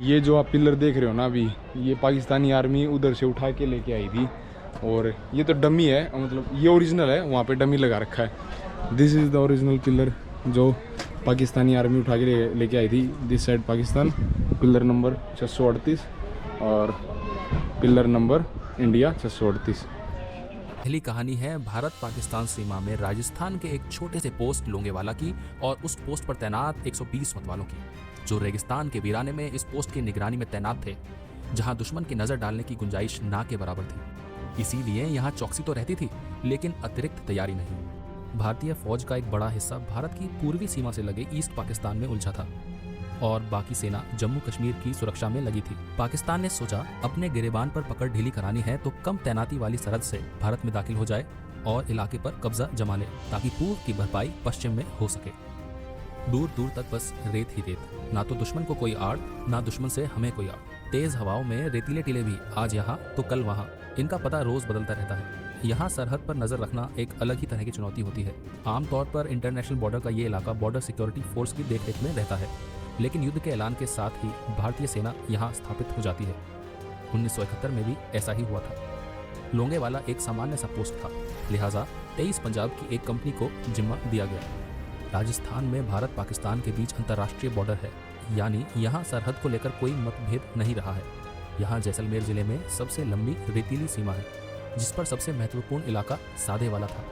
ये जो आप पिलर देख रहे हो ना अभी, ये पाकिस्तानी आर्मी उधर से उठा के लेके आई थी, और ये तो डमी है, मतलब ये ओरिजिनल है, वहाँ पे डमी लगा रखा है। This is the original pillar जो पाकिस्तानी आर्मी उठा के लेके आई थी। This side Pakistan, pillar number 638 और पिलर नंबर इंडिया 638। पहली कहानी है भारत पाकिस्तान सीमा में राजस्थान के एक छोटे से पोस्ट लोंगेवाला की और उस पोस्ट पर तैनात 120 मतवालों की, जो रेगिस्तान के वीराने में इस पोस्ट की निगरानी में तैनात थे, जहां दुश्मन की नजर डालने की गुंजाइश ना के बराबर थी। इसीलिए यहां चौकसी तो रहती थी, लेकिन अतिरिक्त तैयारी नहीं। भारतीय फौज का एक बड़ा हिस्सा भारत की पूर्वी सीमा से लगे ईस्ट पाकिस्तान में उलझा था और बाकी सेना जम्मू कश्मीर की सुरक्षा में लगी थी। पाकिस्तान ने सोचा अपने गिरेबान पर पकड़ ढीली करानी है तो कम तैनाती वाली सरहद से भारत में दाखिल हो जाए और इलाके पर कब्जा जमा ले, ताकि पूर्व की भरपाई पश्चिम में हो सके। दूर दूर तक बस रेत ही रेत, ना तो दुश्मन को कोई आड़, ना दुश्मन से हमें कोई आड़। तेज हवाओं में रेतीले टीले भी आज यहाँ तो कल वहाँ, इनका पता रोज बदलता रहता है। यहाँ सरहद पर नजर रखना एक अलग ही तरह की चुनौती होती है। आमतौर पर इंटरनेशनल बॉर्डर का ये इलाका बॉर्डर सिक्योरिटी फोर्स की देखरेख में रहता है, लेकिन युद्ध के ऐलान के साथ ही भारतीय सेना यहाँ स्थापित हो जाती है। 1971 में भी ऐसा ही हुआ था। लोंगेवाला एक सामान्य सा पोस्ट था, लिहाजा 23 पंजाब की एक कंपनी को जिम्मा दिया गया। राजस्थान में भारत पाकिस्तान के बीच अंतर्राष्ट्रीय बॉर्डर है, यानी यहाँ सरहद को लेकर कोई मतभेद नहीं रहा है। यहाँ जैसलमेर जिले में सबसे लंबी रेतीली सीमा है, जिस पर सबसे महत्वपूर्ण इलाका साधे वाला था।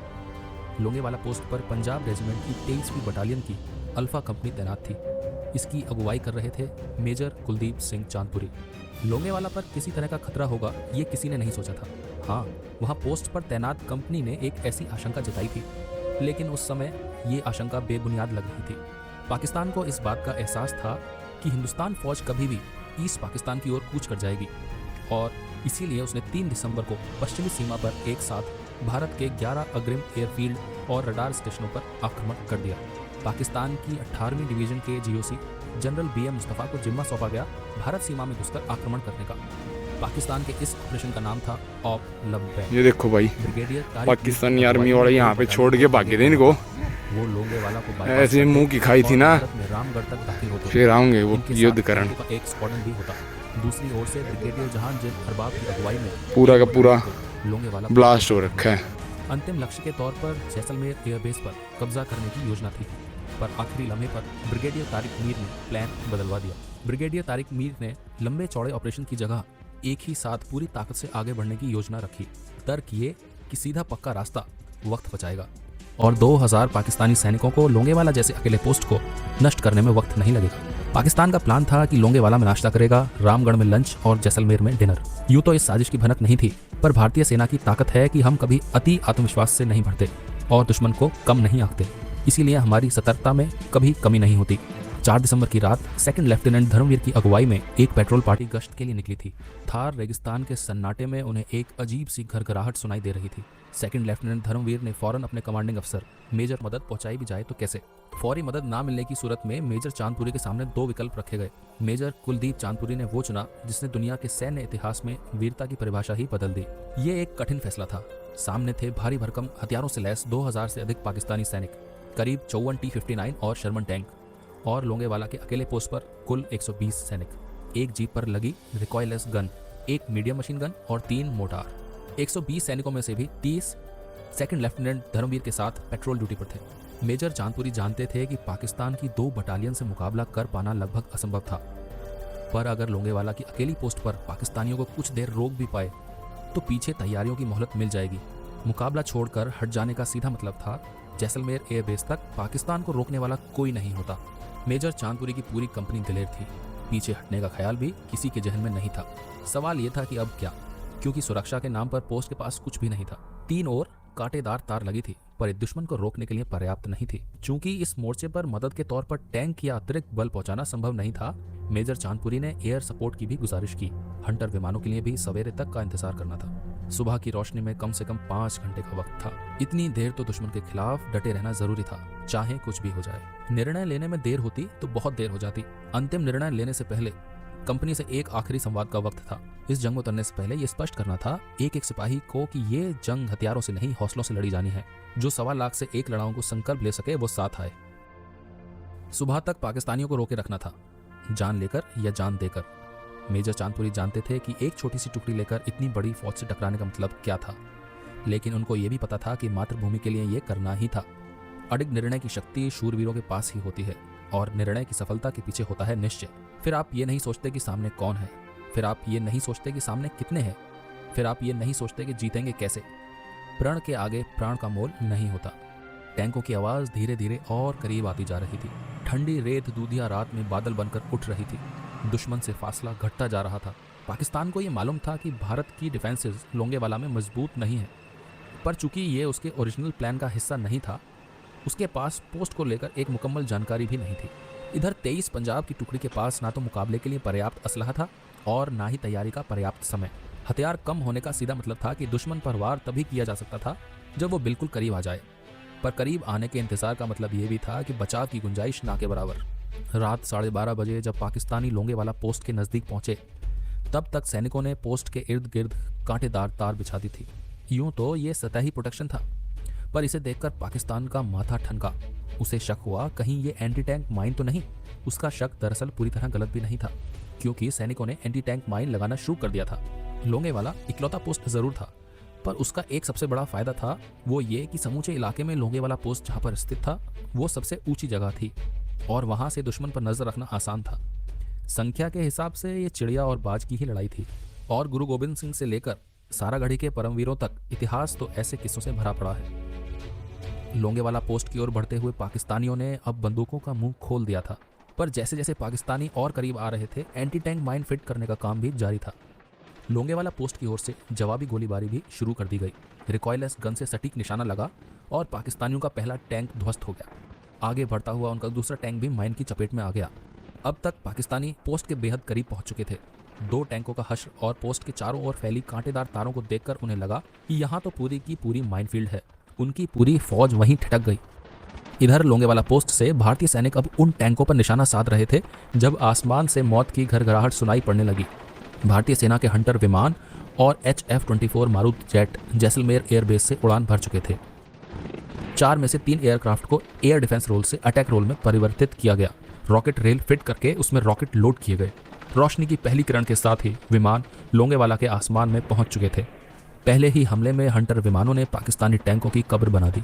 लोंगेवाला पोस्ट पर पंजाब रेजिमेंट की 23वीं बटालियन की अल्फा कंपनी तैनात थी। इसकी अगुवाई कर रहे थे मेजर कुलदीप सिंह चांदपुरी। लोंगेवाला पर किसी तरह का खतरा होगा ये किसी ने नहीं सोचा था। हाँ, वहाँ पोस्ट पर तैनात कंपनी ने एक ऐसी आशंका जताई थी, लेकिन उस समय ये आशंका बेबुनियाद लग रही थी। पाकिस्तान को इस बात का एहसास था कि हिंदुस्तान फौज कभी भी ईस्ट पाकिस्तान की ओर कूच कर जाएगी, और इसीलिए उसने 3 दिसंबर को पश्चिमी सीमा पर एक साथ भारत के 11 अग्रिम एयरफील्ड और रडार स्टेशनों पर आक्रमण कर दिया। पाकिस्तान की 18वीं डिवीजन के जीओसी जनरल BM मुस्तफा को जिम्मा सौंपा गया भारत सीमा में घुसकर आक्रमण करने का। पाकिस्तान के इस ऑपरेशन का नाम था ऑप लब्बैक। ये देखो भाई, ब्रिगेडियर पाकिस्तानी आर्मी वाले यहाँ पे छोड़ के भागे थे इनको। वो लोंगेवाला को ऐसे मुंह की खाई थी ना, रामगढ़ तक दाखिल होते फिर आऊंगे वो युद्ध करण। एक स्क्वाड्रन भी होता। दूसरी ओर से ब्रिगेडियर जहांगीर अरबाब की अगुवाई में पूरा का पूरा लोंगेवाला ब्लास्ट हो रखा है। अंतिम लक्ष्य के तौर पर जैसलमेर एयरबेस पर कब्जा करने की योजना थी, पर आखिरी लम्हे पर ब्रिगेडियर तारिक मीर ने प्लान बदलवा दिया। ब्रिगेडियर तारिक मीर ने लंबे चौड़े ऑपरेशन की जगह एक ही साथ पूरी ताकत से आगे बढ़ने की योजना रखी। तर्क ये कि सीधा पक्का रास्ता वक्त बचाएगा और 2000 पाकिस्तानी सैनिकों को लोंगेवाला जैसे अकेले पोस्ट को नष्ट करने में वक्त नहीं लगेगा। पाकिस्तान का प्लान था कि लोंगेवाला में नाश्ता करेगा, रामगढ़ में लंच और जैसलमेर में डिनर। यूं तो इस साजिश की भनक नहीं थी, पर भारतीय सेना की ताकत है कि हम कभी अति आत्मविश्वास से नहीं भरते और दुश्मन को कम नहीं आंकते। इसीलिए हमारी सतर्कता में कभी कमी नहीं होती। 4 दिसंबर की रात सेकंड लेफ्टिनेंट धर्मवीर की अगुवाई में एक पेट्रोल पार्टी गश्त के लिए निकली थी। थार रेगिस्तान के सन्नाटे में उन्हें एक अजीब सी घरघराहट सुनाई दे रही थी। सेकंड लेफ्टिनेंट धर्मवीर ने फौरन अपने कमांडिंग अफसर मेजर मदद पहुंचाई भी जाए तो कैसे। फौरी मदद ना मिलने की सूरत में मेजर चांदपुरी के सामने 2 विकल्प रखे गए। मेजर कुलदीप चांदपुरी ने वो चुना जिसने दुनिया के सैन्य इतिहास में वीरता की परिभाषा ही बदल दी। ये एक कठिन फैसला था। सामने थे भारी भरकम हथियारों से लैस 2000 से अधिक पाकिस्तानी सैनिक, करीब 54 T-59 और शर्मन टैंक, और लोंगेवाला के अकेले पोस्ट पर कुल 120 सैनिक, एक जीप पर लगी रिकॉयलेस गन, एक मीडियम मशीन गन और 3 मोटार। 120 सैनिकों में से भी 30 सेकंड लेफ्टिनेंट धर्मवीर के साथ पेट्रोल ड्यूटी पर थे। मेजर चांदपुरी जानते थे कि पाकिस्तान की 2 बटालियन से मुकाबला कर पाना लगभग असंभव था, पर अगर लोंगेवाला की अकेली पोस्ट पर पाकिस्तानियों को कुछ देर रोक भी पाए तो पीछे तैयारियों की मोहलत मिल जाएगी। मुकाबला छोड़कर हट जाने का सीधा मतलब था जैसलमेर एयरबेस तक पाकिस्तान को रोकने वाला कोई नहीं होता। मेजर चांदपुरी की पूरी कंपनी दिलेर थी। पीछे हटने का ख्याल भी किसी के जहन में नहीं था। सवाल ये था कि अब क्या, क्योंकि सुरक्षा के नाम पर पोस्ट के पास कुछ भी नहीं था। 3 ओर कांटेदार तार लगी थी, पर एक दुश्मन को रोकने के लिए पर्याप्त नहीं थी। चूंकि इस मोर्चे पर मदद के तौर पर टैंक या अतिरिक्त बल पहुंचाना संभव नहीं था, मेजर चांदपुरी ने एयर सपोर्ट की भी गुजारिश की। हंटर विमानों के लिए भी सवेरे तक का इंतजार करना था। सुबह की रोशनी में कम से कम 5 घंटे का वक्त था। इतनी देर तो दुश्मन के खिलाफ डटे रहना जरूरी था, चाहे कुछ भी हो जाए। निर्णय लेने में देर होती तो बहुत देर हो जाती। अंतिम निर्णय लेने से पहले कंपनी से एक आखिरी संवाद का वक्त था। इस जंग में उतरने से पहले ये स्पष्ट करना था एक एक सिपाही को कि ये जंग हथियारों से नहीं, हौसलों से लड़ी जानी है। जो 1.25 लाख से 1 लड़ाओं को संकल्प ले सके वो साथ आए। सुबह तक पाकिस्तानियों को रोके रखना था। जान लेकर या जान देकर। मेजर चांदपुरी जानते थे कि एक छोटी सी टुकड़ी लेकर इतनी बड़ी फौज से टकराने का मतलब क्या था, लेकिन उनको ये भी पता था कि मातृभूमि के लिए ये करना ही था। अडिग निर्णय की शक्ति शूरवीरों के पास ही होती है और निर्णय की सफलता के पीछे होता है निश्चय। फिर आप ये नहीं सोचते कि सामने कौन है, फिर आप ये नहीं सोचते कि सामने कितने हैं, फिर आप ये नहीं सोचते कि जीतेंगे कैसे। प्रण के आगे प्राण का मोल नहीं होता। टैंकों की आवाज़ धीरे धीरे और करीब आती जा रही थी। ठंडी रेत दूधिया रात में बादल बनकर उठ रही थी। दुश्मन से फासला घटता जा रहा था। पाकिस्तान को ये मालूम था कि भारत की डिफेंसेस लोंगेवाला में मजबूत नहीं है, पर चूंकि ये उसके ओरिजिनल प्लान का हिस्सा नहीं था, उसके पास पोस्ट को लेकर एक मुकम्मल जानकारी भी नहीं थी। इधर 23 पंजाब की टुकड़ी के पास ना तो मुकाबले के लिए पर्याप्त असलहा था और ना ही तैयारी का पर्याप्त समय। हथियार कम होने का सीधा मतलब था कि दुश्मन पर वार तभी किया जा सकता था जब वो बिल्कुल करीब आ जाए, पर करीब आने के इंतजार का मतलब ये भी था कि बचाव की गुंजाइश ना के बराबर। रात 12:30 बजे जब पाकिस्तानी लोंगेवाला पोस्ट के नज़दीक पहुंचे, तब तक सैनिकों ने पोस्ट के इर्द गिर्द कांटेदार तार बिछा दी थी। यूं तो ये सतही प्रोटेक्शन था, पर इसे देखकर पाकिस्तान का माथा ठनका। उसे शक हुआ कहीं ये एंटी टैंक माइन तो नहीं। उसका शक दरअसल पूरी तरह गलत भी नहीं था, क्योंकि सैनिकों ने एंटी टैंक माइन लगाना शुरू कर दिया था। लोंगेवाला इकलौता पोस्ट जरूर था, पर उसका एक सबसे बड़ा फायदा था वो ये कि समूचे इलाके में लोंगेवाला पोस्ट जहाँ पर स्थित था वो सबसे ऊंची जगह थी और वहां से दुश्मन पर नजर रखना आसान था। संख्या के हिसाब से ये चिड़िया और बाज की ही लड़ाई थी, और गुरु गोबिंद सिंह से लेकर सारागढ़ी के परमवीरों तक इतिहास तो ऐसे किस्सों से भरा पड़ा है। लोंगेवाला पोस्ट की ओर बढ़ते हुए पाकिस्तानियों ने अब बंदूकों का मुंह खोल दिया था, पर जैसे जैसे पाकिस्तानी और करीब आ रहे थे, एंटी टैंक माइन फिट करने का काम भी जारी था। लोंगेवाला पोस्ट की ओर से जवाबी गोलीबारी भी शुरू कर दी गई। रिकॉयलेस गन से सटीक निशाना लगा और पाकिस्तानियों का पहला टैंक ध्वस्त हो गया। आगे बढ़ता हुआ उनका दूसरा टैंक भी माइन की चपेट में आ गया। अब तक पाकिस्तानी पोस्ट के बेहद करीब पहुंच चुके थे। 2 टैंकों का हश्र और पोस्ट के चारों ओर फैली कांटेदार तारों को देखकर उन्हें लगा कि यहाँ तो पूरी की पूरी माइनफील्ड है। उनकी पूरी फौज वहीं ठिठक गई। इधर लोंगेवाला पोस्ट से भारतीय सैनिक अब उन टैंकों पर निशाना साध रहे थे जब आसमान से मौत की घरघराहट सुनाई पड़ने लगी। भारतीय सेना के हंटर विमान और HF-24 मारुत जेट जैसलमेर एयरबेस से उड़ान भर चुके थे। 4 में से 3 एयरक्राफ्ट को एयर डिफेंस रोल से अटैक रोल में परिवर्तित किया गया। रॉकेट रेल फिट करके उसमें रॉकेट लोड किए गए। रोशनी की पहली किरण के साथ ही विमान लोंगेवाला के आसमान में पहुंच चुके थे। पहले ही हमले में हंटर विमानों ने पाकिस्तानी टैंकों की कब्र बना दी।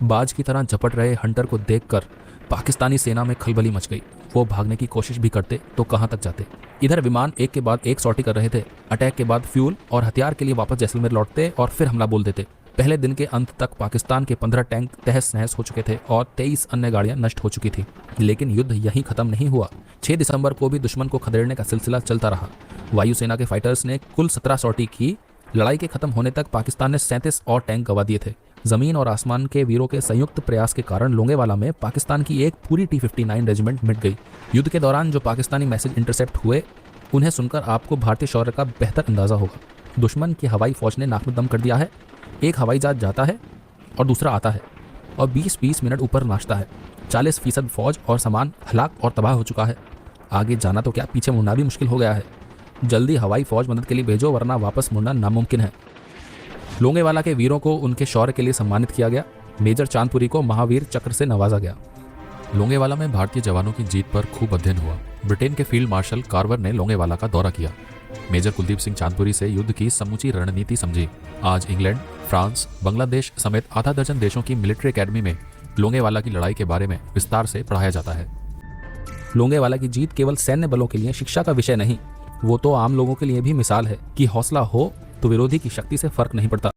बाज की तरह झपट रहे हंटर को देखकर पाकिस्तानी सेना में खलबली मच गई। वो भागने की कोशिश भी करते तो कहां तक जाते। इधर विमान एक के बाद एक सॉर्टी कर रहे थे। अटैक के बाद फ्यूल और हथियार के लिए वापस जैसलमेर लौटते और फिर हमला बोल देते। पहले दिन के अंत तक पाकिस्तान के 15 टैंक तहस नहस हो चुके थे और 23 अन्य गाड़ियां नष्ट हो चुकी थी। लेकिन युद्ध यहीं खत्म नहीं हुआ। 6 दिसंबर को भी दुश्मन को खदेड़ने का सिलसिला चलता रहा। वायुसेना के फाइटर्स ने कुल 17 सॉर्टी की। लड़ाई के खत्म होने तक पाकिस्तान ने 37 और टैंक गंवा दिए थे। जमीन और आसमान के वीरों के संयुक्त प्रयास के कारण लोंगेवाला में पाकिस्तान की एक पूरी T-59 रेजिमेंट मिट गई। युद्ध के दौरान जो पाकिस्तानी मैसेज इंटरसेप्ट हुए, उन्हें सुनकर आपको भारतीय शौर्य का बेहतर अंदाजा होगा। दुश्मन की हवाई फौज ने नाक में दम कर दिया है। एक हवाई जहाज जाता है और दूसरा आता है और 20-20 मिनट ऊपर नाचता है। 40% फौज और सामान हलाक और तबाह हो चुका है। आगे जाना तो क्या, पीछे मुड़ना भी मुश्किल हो गया है। जल्दी हवाई फौज मदद के लिए भेजो, वरना वापस मुड़ना नामुमकिन है। लोंगेवाला के वीरों को उनके शौर्य के लिए सम्मानित किया गया। मेजर चांदपुरी को महावीर चक्र से नवाजा गया। लोंगेवाला में भारतीय जवानों की जीत पर खूब अध्ययन हुआ। ब्रिटेन के फील्ड मार्शल कार्वर ने लोंगेवाला का दौरा किया। मेजर कुलदीप सिंह चांदपुरी से युद्ध की समूची रणनीति समझी। आज इंग्लैंड, फ्रांस, बांग्लादेश समेत आधा दर्जन देशों की मिलिट्री एकेडमी में लोंगेवाला की लड़ाई के बारे में विस्तार से पढ़ाया जाता है। लोंगेवाला की जीत केवल सैन्य बलों के लिए शिक्षा का विषय नहीं, वो तो आम लोगों के लिए भी मिसाल है कि हौसला हो तो विरोधी की शक्ति से फर्क नहीं पड़ता।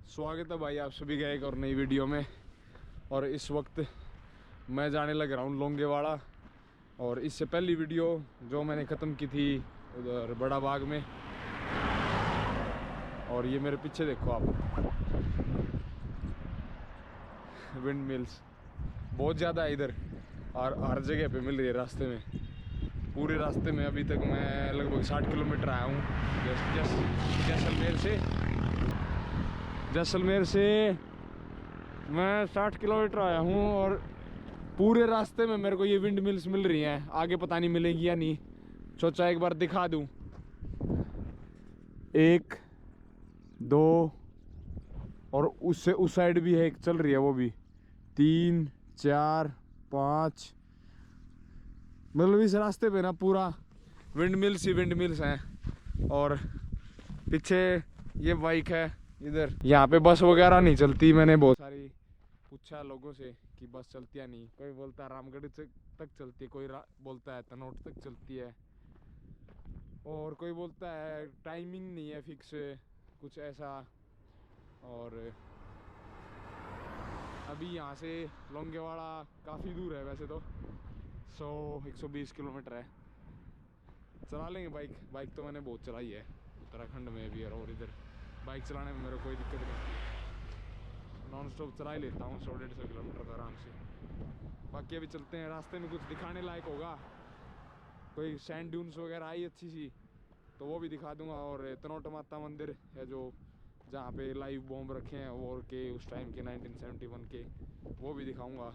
स्वागत है भाई आप सभी का एक और नई वीडियो में। और इस वक्त मैं जाने लग रहा हूँ लोंगेवाला। और इससे पहली वीडियो जो मैंने ख़त्म की थी उधर बड़ा बाग में, और ये मेरे पीछे देखो आप, विंड मिल्स बहुत ज़्यादा है इधर और हर जगह पे मिल रही है रास्ते में। पूरे रास्ते में अभी तक मैं लगभग 60 किलोमीटर आया हूँ जैसलमेर से। जैसलमेर से मैं 60 किलोमीटर आया हूँ और पूरे रास्ते में मेरे को ये विंड मिल्स मिल रही हैं। आगे पता नहीं मिलेगी या नहीं, सोचा एक बार दिखा दूँ। 1 2 और उससे उस साइड भी है, एक चल रही है वो भी। 3 4 5, मतलब इस रास्ते पे ना पूरा विंड मिल्स ही विंड मिल्स हैं। और पीछे ये बाइक है इधर। यहाँ पे बस वगैरह नहीं चलती। मैंने बहुत सारी पूछा लोगों से कि बस चलती है नहीं। कोई बोलता है रामगढ़ तक चलती है, कोई बोलता है तनोट तक चलती है, और कोई बोलता है टाइमिंग नहीं है फिक्स कुछ ऐसा। और अभी यहाँ से लोंगेवाड़ा काफ़ी दूर है वैसे तो, 120 किलोमीटर है। चला लेंगे बाइक तो मैंने बहुत चलाई है उत्तराखंड में भी, और इधर बाइक चलाने में मेरे कोई दिक्कत नहीं, नॉन स्टॉप चला ही लेता हूँ 100-150 किलोमीटर का आराम से। बाकी अभी चलते हैं, रास्ते में कुछ दिखाने लायक होगा, कोई सैंड ड्यून्स वगैरह आई अच्छी सी तो वो भी दिखा दूंगा। और तनोट माता मंदिर है जो जहाँ पे लाइव बॉम्ब रखे हैं वॉर के उस टाइम के 1971 के, वो भी दिखाऊंगा।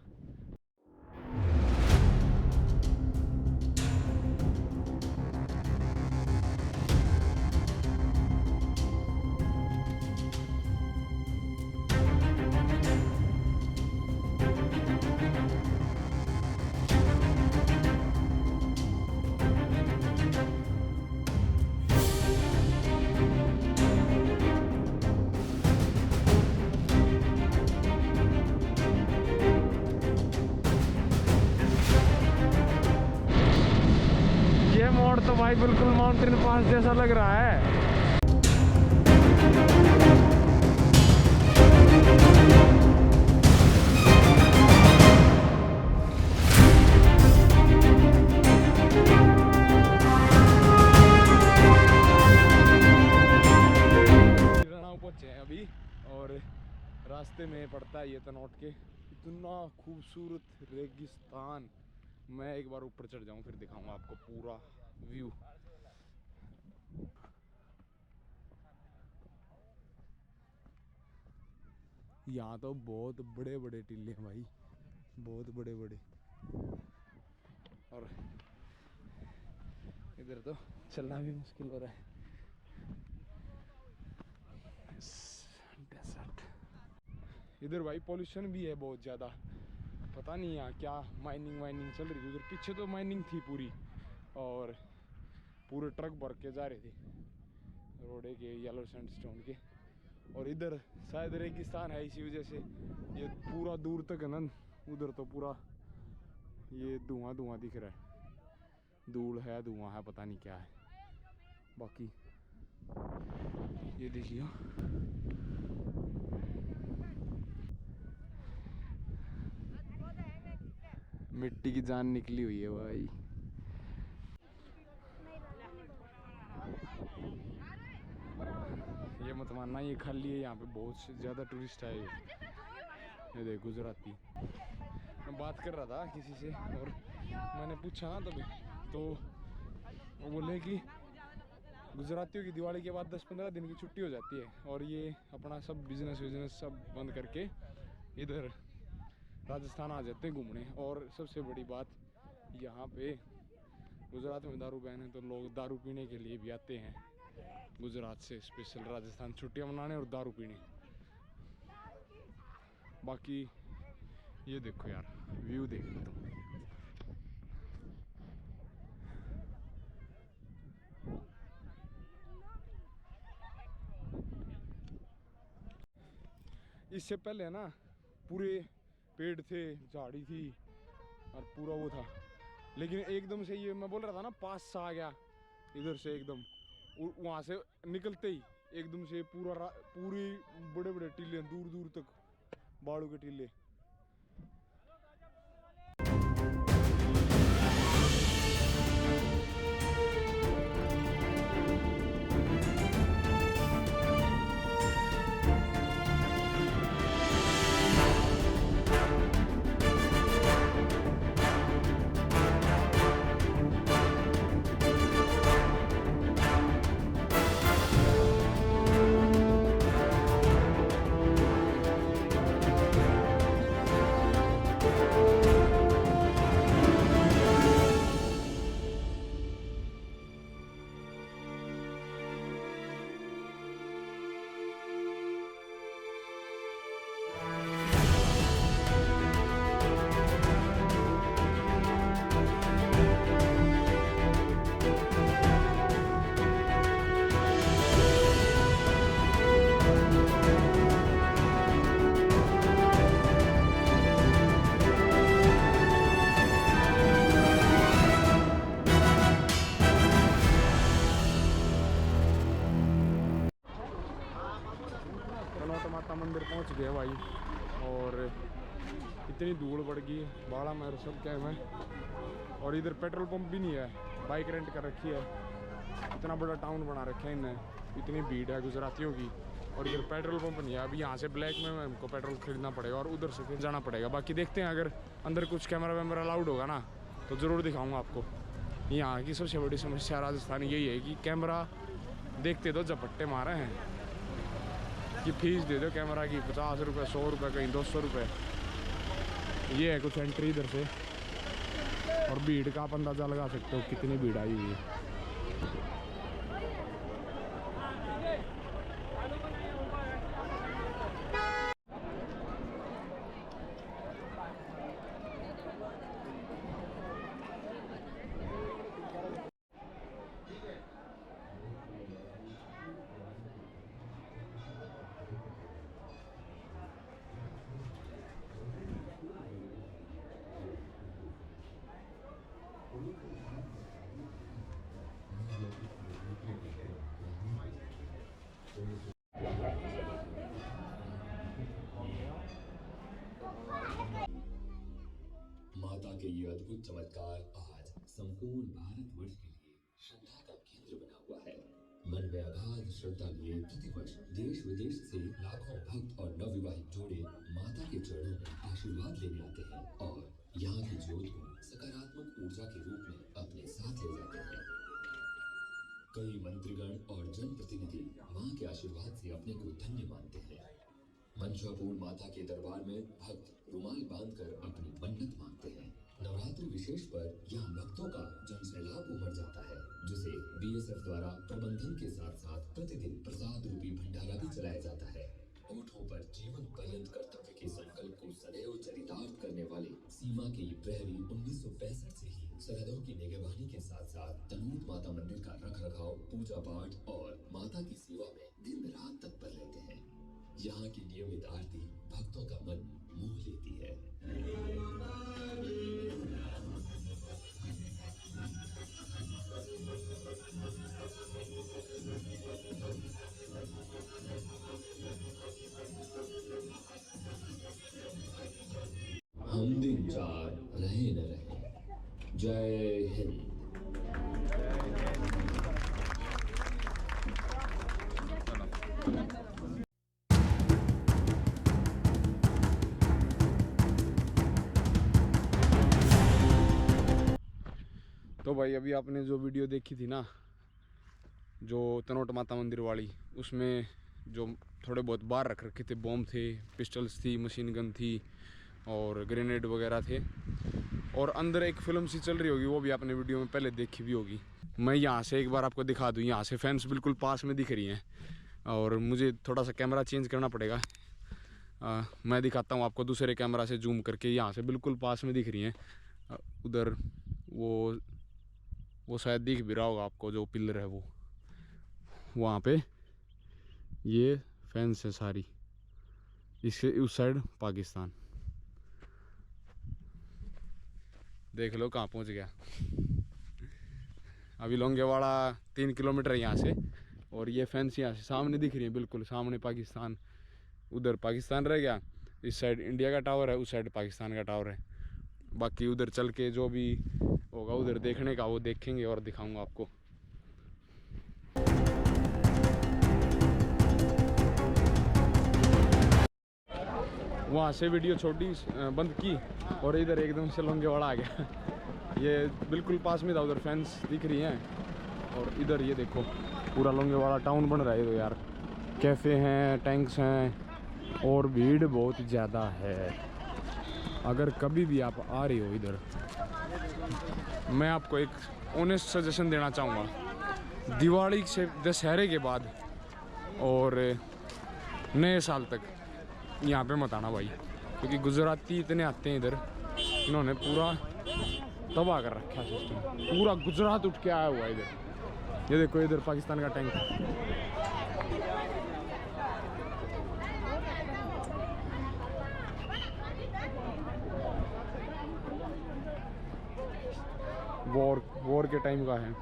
मोड़ तो भाई बिल्कुल माउंटेन पास जैसा लग रहा है। पहुंचे हैं अभी और रास्ते में पड़ता है ये तनोट के। इतना खूबसूरत रेगिस्तान। मैं एक बार ऊपर चढ़ जाऊं फिर दिखाऊंगा आपको पूरा व्यू। यहाँ तो बहुत बड़े बड़े टीले हैं भाई, बहुत बड़े बड़े। और इधर तो चलना भी मुश्किल हो रहा है। इधर भाई पॉल्यूशन भी है बहुत ज़्यादा। पता नहीं यहाँ क्या माइनिंग चल रही थी। उधर पीछे तो माइनिंग थी पूरी, और पूरे ट्रक भर के जा रहे थे रोडे के येलो सैंडस्टोन के। और इधर शायद रेगिस्तान है, इसी वजह से ये पूरा दूर तक है ना। उधर तो पूरा ये धुआं दिख रहा है, धूल है धुआं है पता नहीं क्या है। बाकी ये देखिए मिट्टी की जान निकली हुई है भाई। ये मत मानना ये खाली है, यहाँ पे बहुत ज़्यादा टूरिस्ट है। ये देख गुजराती। मैं बात कर रहा था किसी से और मैंने पूछा ना तभी, तो वो बोले कि गुजरातियों की दिवाली के बाद 10-15 दिन की छुट्टी हो जाती है और ये अपना सब बिजनेस सब बंद करके इधर राजस्थान आ जाते हैं घूमने। और सबसे बड़ी बात यहाँ पे गुजरात में दारू बैन है, तो लोग दारू पीने के लिए भी आते हैं गुजरात से स्पेशल राजस्थान छुट्टियाँ मनाने और दारू पीने। बाकी ये देखो यार व्यू देख लो तुम। इससे पहले ना पूरे पेड़ थे, झाड़ी थी और पूरा वो था, लेकिन एकदम से ये मैं बोल रहा था ना पास सा आ गया इधर से एकदम। वहाँ से निकलते ही एकदम से पूरी बड़े बड़े टीले दूर दूर तक, बाड़ू के टीले। गए भाई, और इतनी धूल बढ़ गई, भाड़ा मेरे सब क्या है। और इधर पेट्रोल पंप भी नहीं है, बाइक रेंट कर रखी है। इतना बड़ा टाउन बना रखा है इन्हें, इतनी भीड़ है गुजरातियों की, और इधर पेट्रोल पंप नहीं है। अभी यहाँ से ब्लैक में हमको पेट्रोल खरीदना पड़ेगा और उधर से फिर जाना पड़ेगा। बाकी देखते हैं, अगर अंदर कुछ कैमरा वैमरा अलाउड होगा ना तो ज़रूर दिखाऊंगा आपको। यहाँ की सबसे बड़ी समस्या राजस्थान यही है कि कैमरा देखते तो झपट्टे मारे हैं कि फीस दे दो कैमरा की 50 रुपये, 100 रुपये, कहीं 200 रुपये। ये है कुछ एंट्री इधर से, और भीड़ का आप अंदाज़ा लगा सकते हो कितनी भीड़ आई हुई है। माता के ये अद्भुत चमत्कार आज संपूर्ण भारतवर्ष के लिए श्रद्धा का केंद्र बना हुआ है। मन में अगाध श्रद्धा लिए प्रतिवर्ष देश विदेश से लाखों भक्त और नवविवाहित जोड़े माता के चरणों में आशीर्वाद लेने आते हैं और यहाँ की ज्योत को सकारात्मक ऊर्जा के रूप में अपने साथ ले जाते हैं। कई मंत्रीगण और जनप्रतिनिधि माँ के आशीर्वाद से अपने को धन्य मानते हैं। मंशापूर्ण माता के दरबार में भक्त रुमाल बांधकर अपनी मन्नत मांगते हैं। नवरात्रि विशेष पर यहाँ भक्तों का जनसैलाब उमड़ जाता है, जिसे बीएसएफ द्वारा प्रबंधन के साथ साथ प्रतिदिन प्रसाद रूपी भंडारा भी चलाया जाता है। ओठों पर जीवन पर्यंत कर्तव्य के संकल्प को सदैव चरितार्थ करने वाले सीमा के ये प्रहरी 1965 से ही सरहदों की निगरानी के साथ साथ तनूट माता मंदिर का रख रखाव, पूजा पाठ और माता की सेवा में दिन रात तत्पर रहते हैं। यहाँ की नियमित आरती भक्तों का मन मोह लेती है। हम दिन चार रहे न रहे। जय हिंद। तो भाई अभी आपने जो वीडियो देखी थी ना, जो तनोट माता मंदिर वाली, उसमें जो थोड़े बहुत बाहर रख रखे थे बॉम्ब थे, पिस्टल्स थी, मशीन गन थी और ग्रेनेड वगैरह थे, और अंदर एक फिल्म सी चल रही होगी, वो भी आपने वीडियो में पहले देखी भी होगी। मैं यहाँ से एक बार आपको दिखा दूँ, यहाँ से फैंस बिल्कुल पास में दिख रही हैं, और मुझे थोड़ा सा कैमरा चेंज करना पड़ेगा। मैं दिखाता हूँ आपको दूसरे कैमरा से जूम करके। यहाँ से बिल्कुल पास में दिख रही हैं। उधर वो शायद दिख भी रहा होगा आपको, जो पिलर है वो वहाँ पे, ये फेंस है सारी। इसके उस साइड पाकिस्तान, देख लो कहाँ पहुँच गया। अभी लोंगेवाड़ा 3 किलोमीटर यहाँ से, और ये फेंस यहाँ से सामने दिख रही है, बिल्कुल सामने पाकिस्तान। उधर पाकिस्तान रह गया, इस साइड इंडिया का टावर है, उस साइड पाकिस्तान का टावर है। बाकी उधर चल के जो भी होगा उधर देखने का वो देखेंगे और दिखाऊंगा आपको। वहाँ से वीडियो छोटी बंद की और इधर एकदम से लोंगेवाड़ा आ गया। ये बिल्कुल पास में था, उधर फैंस दिख रही हैं, और इधर ये देखो पूरा लोंगेवाड़ा टाउन बन रहा है। तो यार कैफ़े हैं, टैंक्स हैं, और भीड़ बहुत ज़्यादा है। अगर कभी भी आप आ रहे हो इधर, मैं आपको एक ऑनेस्ट सजेशन देना चाहूँगा, दिवाली से दशहरे के बाद और नए साल तक यहाँ पे मत आना भाई, क्योंकि गुजराती इतने आते हैं इधर, इन्होंने पूरा तबाह कर रखा है सिस्टम। पूरा गुजरात उठ के आया हुआ है इधर। ये देखो इधर पाकिस्तान का टैंक, वॉर के टाइम का है।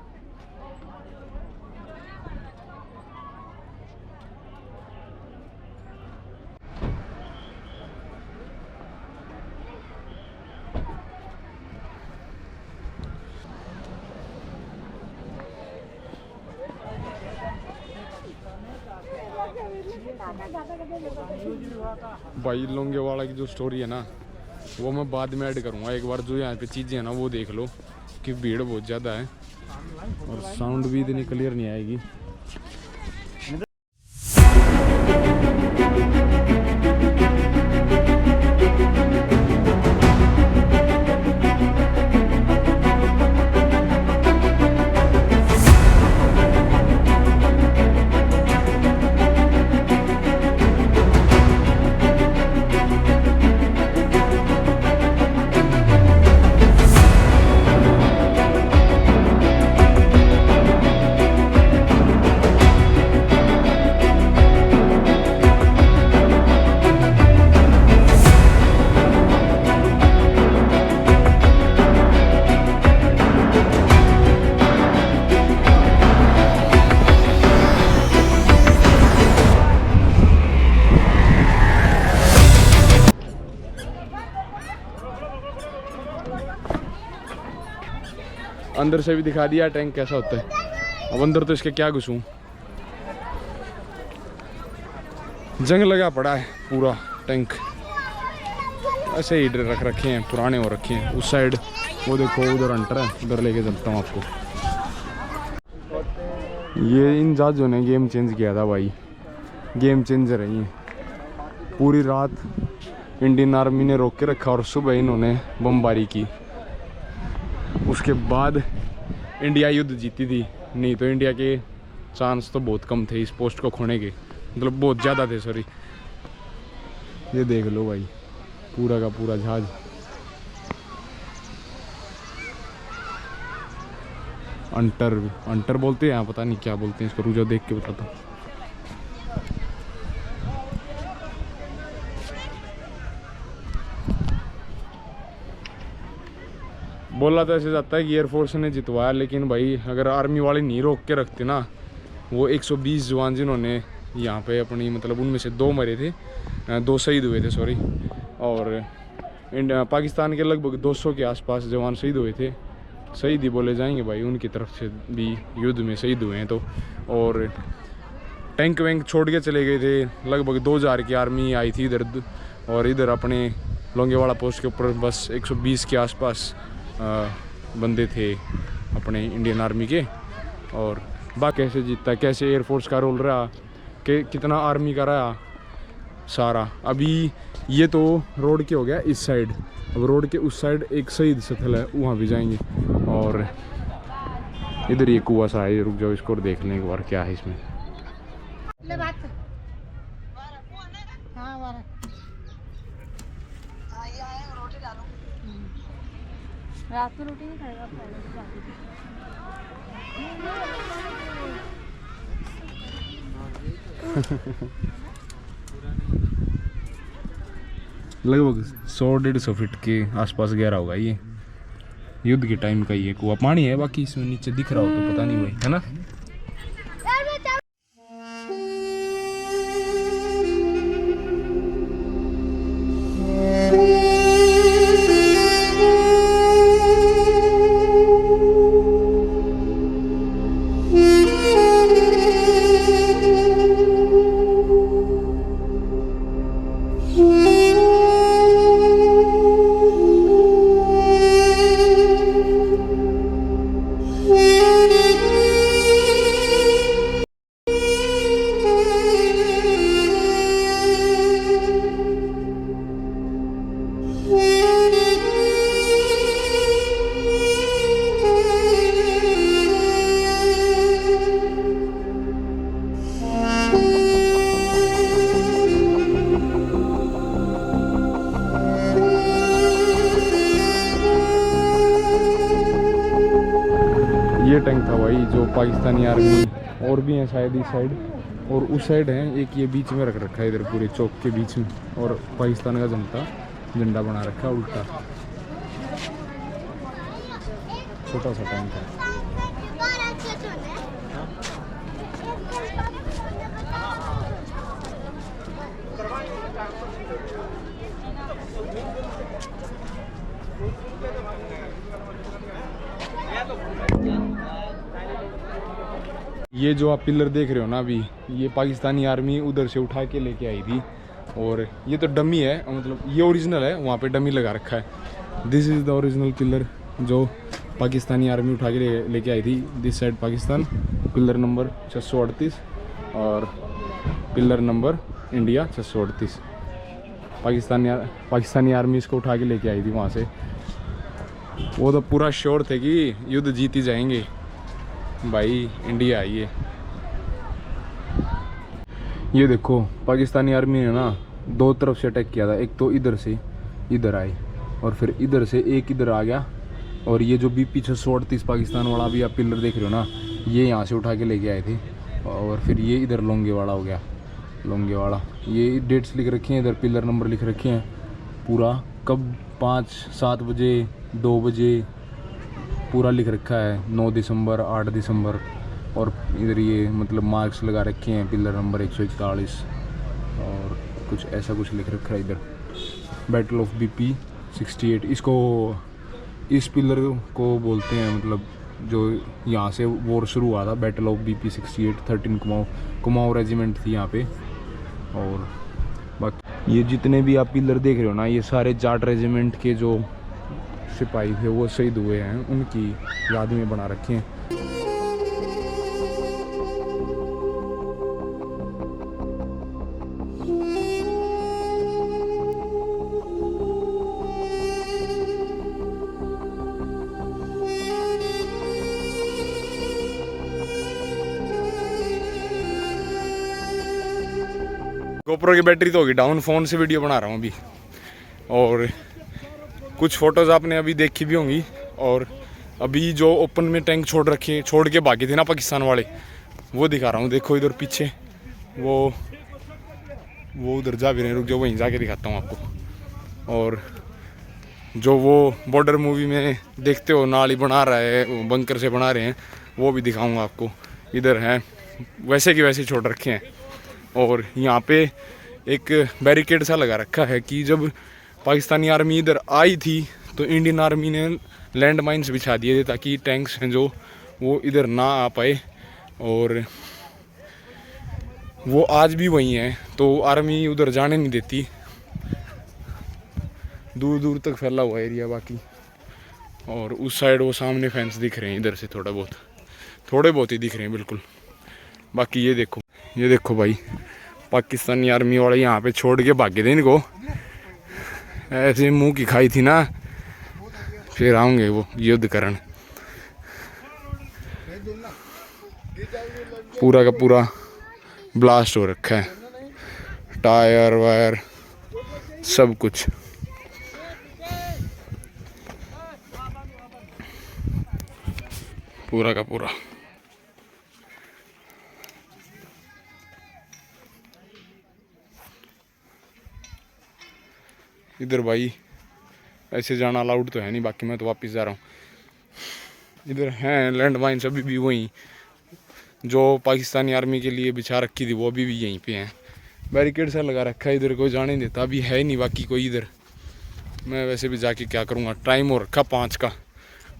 भाई लोंगेवाला की जो स्टोरी है ना वो मैं बाद में ऐड करूँगा। एक बार जो यहाँ पे चीज़ें हैं ना वो देख लो कि भीड़ बहुत ज़्यादा है और साउंड भी इतनी क्लियर नहीं आएगी। अंदर से भी दिखा दिया टैंक कैसा होता है। अब अंदर तो इसके क्या घुसूं, जंग लगा पड़ा है पूरा टैंक। ऐसे ही रख रखे हैं, पुराने हो रखे हैं। उस साइड वो देखो उधर अंटर है, उधर लेके चलता हूँ आपको। ये इन जहाजों ने गेम चेंज किया था भाई, गेम चेंजर है ये। पूरी रात इंडियन आर्मी ने रोक के रखा और सुबह इन्होंने बमबारी की। उसके बाद इंडिया युद्ध जीती थी, नहीं तो इंडिया के चांस तो बहुत कम थे इस पोस्ट को खोने के, मतलब बहुत ज़्यादा थे सॉरी। ये देख लो भाई पूरा का पूरा जहाज। अंटर बोलते हैं यहाँ, पता नहीं क्या बोलते हैं इसको, रुझान देख के बताता हूँ। बोला तो ऐसे जाता है कि एयरफोर्स ने जितवाया, लेकिन भाई अगर आर्मी वाले नहीं रोक के रखते ना, वो 120 जवान जिन्होंने यहाँ पे अपनी, मतलब उनमें से 2 मरे थे, 2 शहीद हुए थे सॉरी, और पाकिस्तान के लगभग 200 के आसपास जवान शहीद हुए थे। शहीद ही बोले जाएंगे भाई, उनकी तरफ से भी युद्ध में शहीद हुए हैं तो। और टैंक वैंक छोड़ के चले गए थे। लगभग 2000 की आर्मी आई थी इधर, और इधर अपने लोंगेवाला पोस्ट के ऊपर बस 120 के आसपास बंदे थे अपने इंडियन आर्मी के। और बाकी कैसे जीतता, कैसे एयरफोर्स का रोल रहा, कि कितना आर्मी का रहा सारा। अभी ये तो रोड के हो गया इस साइड, अब रोड के उस साइड एक शहीद स्थल है, वहाँ भी जाएंगे। और इधर ये कुआं सा है, रुक जाओ इसको देख लें एक बार क्या है इसमें। रात को रोटी नहीं खाएगा। लगभग 100-150 फीट के आसपास गहरा होगा ये, युद्ध के टाइम का ये कुआं। पानी है बाकी इसमें नीचे दिख रहा हो तो पता नहीं भाई, है ना। ये टैंक था भाई जो पाकिस्तानी आर्मी, और भी हैं शायद इस साइड और उस साइड है एक, ये बीच में रख रखा है इधर पूरे चौक के बीच में, और पाकिस्तान का झंडा बना रखा है उल्टा। छोटा सा टैंक है। ये जो आप पिलर देख रहे हो ना अभी, ये पाकिस्तानी आर्मी उधर से उठा के लेके आई थी। और ये तो डमी है, मतलब ये ओरिजिनल है, वहाँ पे डमी लगा रखा है। This is the original pillar जो पाकिस्तानी आर्मी उठा के लेके आई थी। This side Pakistan, pillar number 638 और pillar number India 638। Pakistani army इसको उठा के लेके आई थी वहाँ से। वो तो पूरा श्योर थे कि युद्ध जीत ही जाएंगे भाई, इंडिया आइए। ये देखो पाकिस्तानी आर्मी ने ना दो तरफ से अटैक किया था, एक तो इधर से इधर आए और फिर इधर से एक इधर आ गया। और ये जो BP 638 पाकिस्तान वाला भी आप पिलर देख रहे हो ना, ये यहाँ से उठा के लेके आए थे। और फिर ये इधर लोंगे वाला हो गया, लोंगे वाला। ये डेट्स लिख रखी हैं, इधर पिलर नंबर लिख रखे हैं पूरा, कब 5-7 बजे 2 बजे पूरा लिख रखा है, 9 दिसंबर 8 दिसंबर। और इधर ये मतलब मार्क्स लगा रखे हैं, पिलर नंबर 141 और कुछ ऐसा कुछ लिख रखा है इधर। बैटल ऑफ BP 68 इसको, इस पिलर को बोलते हैं, मतलब जो यहाँ से वॉर शुरू हुआ था, battle of BP 68। 13 Kumaon regiment थी यहाँ पे। और बाकी ये जितने भी आप पिलर देख रहे हो ना, ये सारे जाट रेजिमेंट के जो सिपाही थे वो शहीद हुए हैं, उनकी याद में बना रखे हैं। गोप्रो की बैटरी तो होगी डाउन, फ़ोन से वीडियो बना रहा हूँ अभी। और कुछ फ़ोटोज़ आपने अभी देखी भी होंगी। और अभी जो ओपन में टैंक छोड़ के भागे थे ना पाकिस्तान वाले, वो दिखा रहा हूँ। देखो इधर पीछे वो उधर जा भी रहे, रुक जाओ वहीं जाके दिखाता हूँ आपको। और जो वो बॉर्डर मूवी में देखते हो नाली बना रहा है, बंकर से बना रहे हैं, वो भी दिखाऊँगा आपको। इधर हैं वैसे की वैसे छोड़ रखे हैं। और यहाँ पे एक बैरिकेड सा लगा रखा है कि जब पाकिस्तानी आर्मी इधर आई थी तो इंडियन आर्मी ने लैंड माइन्स बिछा दिए थे ताकि टैंक्स हैं जो वो इधर ना आ पाए। और वो आज भी वहीं हैं, तो आर्मी उधर जाने नहीं देती, दूर दूर तक फैला हुआ एरिया बाकी। और उस साइड वो सामने फेंस दिख रहे हैं, इधर से थोड़े बहुत ही दिख रहे हैं बिल्कुल। बाकी ये देखो भाई, पाकिस्तानी आर्मी वाले यहाँ पे छोड़ के भागे थे इनको, ऐसे मुंह की खाई थी ना, फिर आऊँगे वो युद्ध करन। पूरा का पूरा ब्लास्ट हो रखा है, टायर वायर सब कुछ। पूरा का पूरा इधर भाई ऐसे जाना अलाउड तो है नहीं, बाकी मैं तो वापस जा रहा हूँ। इधर हैं लैंड माइन्स अभी भी वहीं जो पाकिस्तानी आर्मी के लिए बिछा रखी थी, वो अभी भी यहीं पे हैं। बैरिकेड सा लगा रखा है, इधर कोई जाने नहीं देता, अभी है नहीं बाकी कोई इधर। मैं वैसे भी जाके क्या करूँगा, टाइम हो रखा 5 का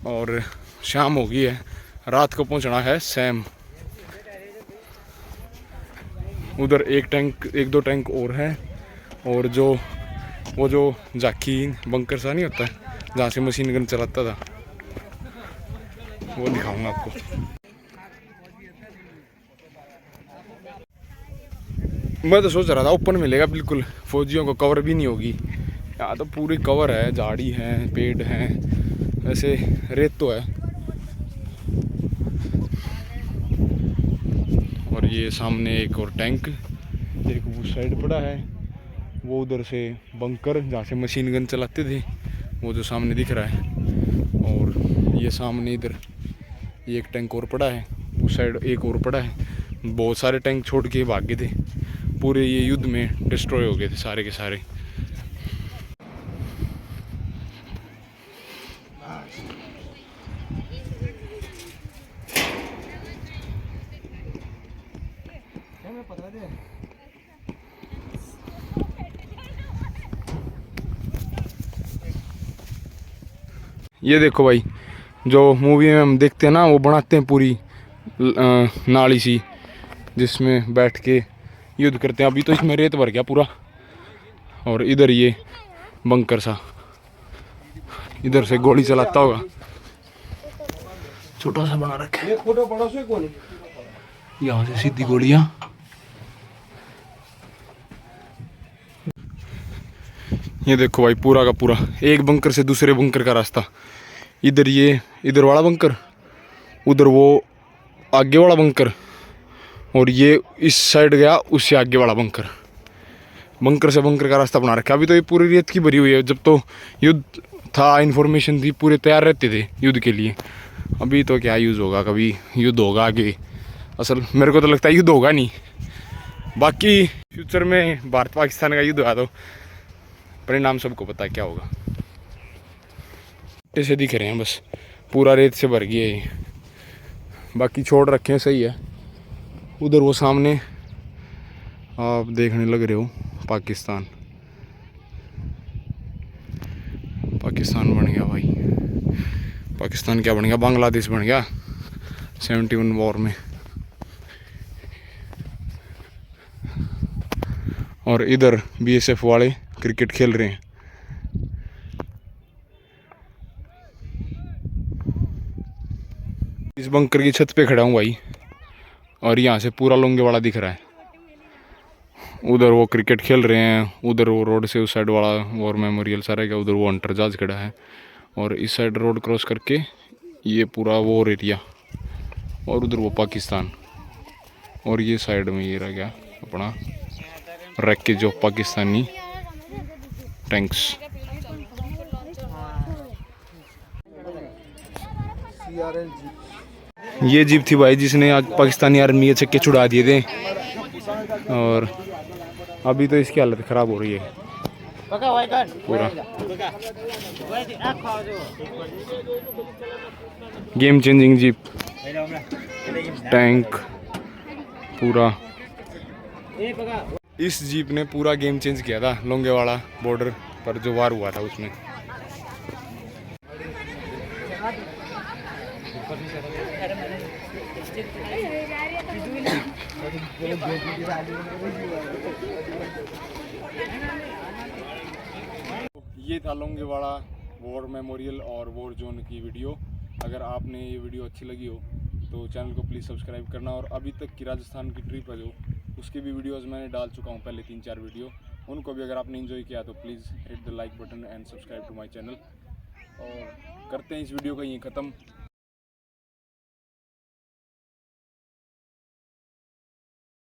और शाम हो गई है, रात को पहुँचना है सैम। उधर एक दो टैंक और हैं। और वो जो जाकी बंकर सा नहीं होता जहाँ से मशीन गन चलाता था, वो दिखाऊंगा आपको। मैं तो सोच रहा था ओपन मिलेगा बिल्कुल, फौजियों को कवर भी नहीं होगी। यहाँ तो पूरी कवर है, झाड़ी है, पेड़ हैं, वैसे रेत तो है। और ये सामने एक और टैंक, एक उस साइड पड़ा है, वो उधर से बंकर जहाँ से मशीन गन चलाते थे, वो जो सामने दिख रहा है। और ये सामने इधर ये एक टैंक और पड़ा है, उस साइड एक और पड़ा है। बहुत सारे टैंक छोड़ के भागे थे, पूरे ये युद्ध में डिस्ट्रॉय हो गए थे सारे के सारे। ये देखो भाई, जो मूवी में हम देखते हैं ना, वो बनाते हैं पूरी नाली सी जिसमें बैठ के युद्ध करते हैं। अभी तो इसमें रेत भर गया पूरा। और इधर ये बंकर सा, इधर से गोली चलाता होगा, छोटा सा बना रखा है। यहाँ से सीधी गोलियां। ये देखो भाई पूरा का पूरा एक बंकर से दूसरे बंकर का रास्ता। इधर ये इधर वाला बंकर, उधर वो आगे वाला बंकर, और ये इस साइड गया उससे आगे वाला बंकर। बंकर से बंकर का रास्ता बना रखा है। अभी तो ये पूरी रेत की भरी हुई है। जब तो युद्ध था, इन्फॉर्मेशन थी, पूरे तैयार रहते थे युद्ध के लिए। अभी तो क्या यूज़ होगा, कभी युद्ध होगा आगे। असल मेरे को तो लगता है युद्ध होगा नहीं। बाकी फ्यूचर में भारत पाकिस्तान का युद्ध हुआ तो परिणाम सबको पता है क्या होगा। ऐसे दिख रहे हैं बस, पूरा रेत से भर गया है। बाकी छोड़ रखे हैं, सही है। उधर वो सामने आप देखने लग रहे हो पाकिस्तान। पाकिस्तान बन गया भाई। पाकिस्तान क्या बन गया, बांग्लादेश बन गया 71 वॉर में। और इधर BSF वाले क्रिकेट खेल रहे हैं। इस बंकर की छत पे खड़ा हूँ भाई, और यहाँ से पूरा लोंगेवाला दिख रहा है। उधर वो क्रिकेट खेल रहे हैं, उधर वो रोड से उस साइड वाला वॉर मेमोरियल सारा का, उधर वो हंटर जहाज खड़ा है। और इस साइड रोड क्रॉस करके ये पूरा वॉर एरिया, और उधर वो पाकिस्तान। और ये साइड में ये रह गया अपना रैकेज ऑफ पाकिस्तानी टैंक्स। ये जीप थी भाई जिसने आज पाकिस्तानी आर्मी के छक्के छुड़ा दिए थे। और अभी तो इसकी हालत ख़राब हो रही है पूरा। गेम चेंजिंग जीप, टैंक पूरा। इस जीप ने पूरा गेम चेंज किया था लोंगेवाला बॉर्डर पर जो वार हुआ था उसमें। ये था लोंगेवाला वॉर मेमोरियल और वॉर जोन की वीडियो। अगर आपने ये वीडियो अच्छी लगी हो तो चैनल को प्लीज़ सब्सक्राइब करना। और अभी तक की राजस्थान की ट्रिप है जो, उसकी भी वीडियोस मैंने डाल चुका हूँ पहले 3-4 वीडियो। उनको भी अगर आपने एंजॉय किया तो please hit the like button and subscribe to my channel. और करते हैं इस वीडियो को यहीं ख़त्म।